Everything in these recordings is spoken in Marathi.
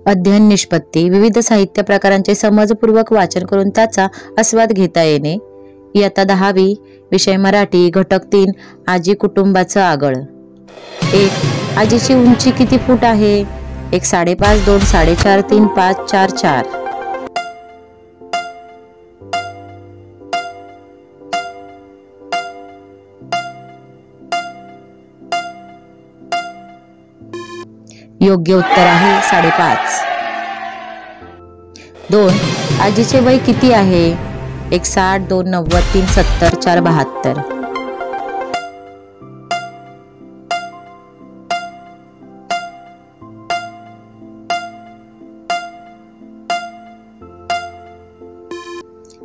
अध्ययन निष्पत्ती विविध साहित्य प्रकारांचे समजपूर्वक वाचन करून त्याचा आस्वाद घेता येणे। इयत्ता 10वी विषय मराठी घटक 3 आजी कुटुंबाचं आगळ। 1 आजीची उंची किती फूट आहे? 1 5.5 2 4.5 3 5 4 4। योग्य उत्तर आहे 5.5। 2 आजीचे वय किती आहे? 1 60 2 90 3 70 4 72।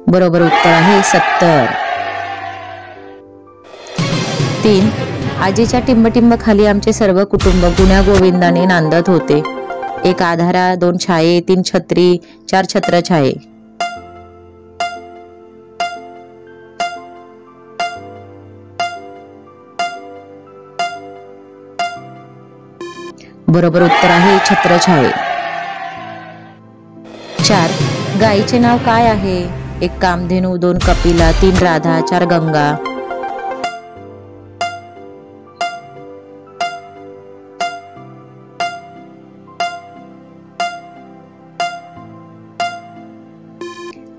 बरोबर उत्तर आहे 70। 3 आजीच्या टिंबटिंब खाली आमचे सर्व कुटुंब गुण्या गोविंदाने नांदत होते। 1 आधारा 2 छाये 3 छत्री 4 छत्रछाये। बरोबर उत्तर आहे छत्रछाये। 4 गायीचे नाव काय आहे? 1 कामधेनू 2 कपिला 3 राधा 4 गंगा।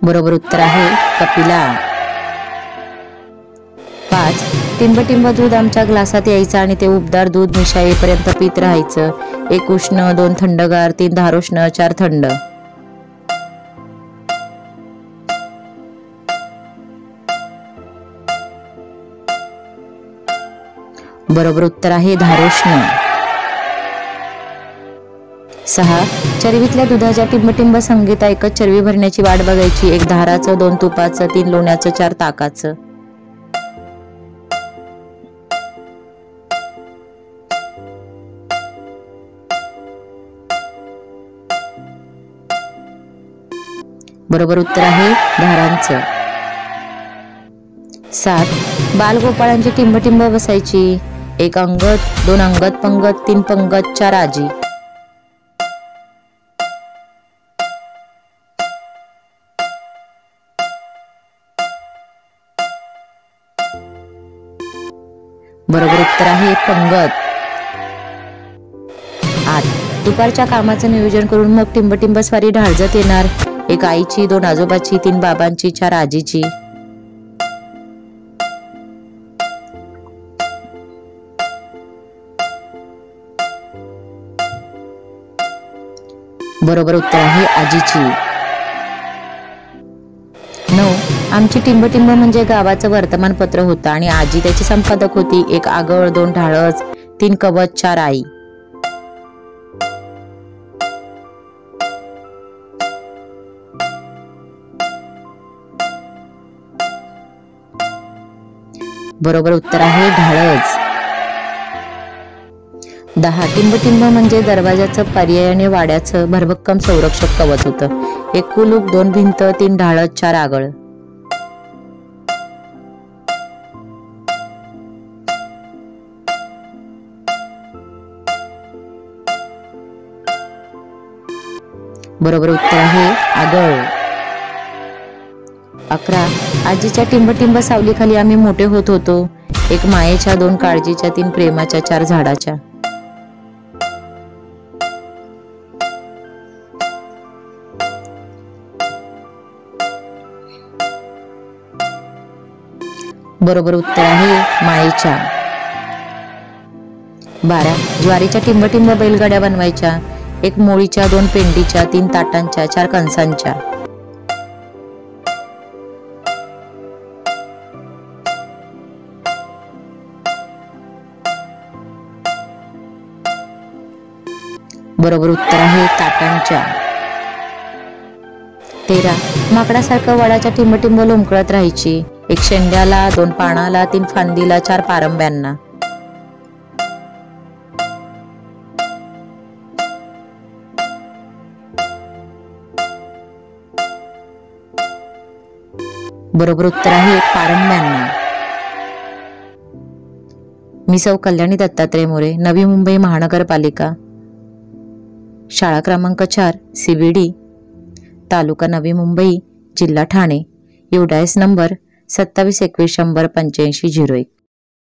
बरोबर उत्तर आहे कपिला। 5 टिंबटिंब दूध आमच्या ग्लासात यायचं आणि ते उबदार दूध मिशा येईपर्यंत पीत राहायचं। 1 उष्ण 2 थंडगार 3 धारोष्ण 4 थंड। बरोबर उत्तर आहे धारोष्ण। 6 चरवीतल्या दुधाच्या टिंबटिंब संगीत ऐकत चरवी भरण्याची वाट बघायची। 1 धाराचं 2 तुपाचं 3 लोण्याचं 4 ताकाचं। बरोबर उत्तर आहे धारांचं। 7 बालगोपाळांची टिंबटिंब बसायची। 1 अंगत 2 अंगत पंगत 3 पंगत 4 आजी। बरोबर उत्तर आहे पंगत। 8 दुपारच्या कामाचं नियोजन करून मग टिंबटिंब स्वारी ढाळजत येणार। 1 आईची 2 आजोबाची 3 बाबांची 4 आजीची। बरोबर उत्तर आहे आजीची। 9 आमची टिंबटिंब म्हणजे गावाचं वर्तमानपत्र होतं आणि आजी त्याची संपादक होती। 1 आगळ 2 ढाळस 3 कवच 4 आई। बरोबर उत्तर आहे ढाळस। 10 टिंबटिंब म्हणजे दरवाजाचं पर्यायाने वाड्याचं भरभक्कम संरक्षक कवच होतं। 1 कुलूप 2 भिंत 3 ढाळस 4 आगळ। बरोबर उत्तर आहे आगळ। 11 आजीच्या टिंबटिंब सावलीखाली आम्ही मोठे होत होतो। 1 मायेच्या 2 काळजीच्या 3 प्रेमाच्या 4 झाडाच्या। बरोबर उत्तर आहे मायेच्या। 12 ज्वारीच्या टिंबटिंब बैलगाड्या बनवायच्या। 1 मोळीच्या 2 पेंडीच्या 3 ताटांच्या 4 कणसांच्या। बरोबर उत्तर आहे ताटांच्या। 13 माकडासारखं वडाच्या टिंबटिंब लोंबकळत राहायची। 1 शेंड्याला 2 पानाला 3 फांदीला 4 पारंब्यांना। बरोबर उत्तर आहे पारंब्यांना। मी सौ कल्याणी दत्तात्रय मोरे, नवी मुंबई महानगरपालिका। शाळा क्रमांक 4 CVD, तालुका नवी मुंबई, जिल्हा ठाणे, UDIS नंबर 2721 100 8501.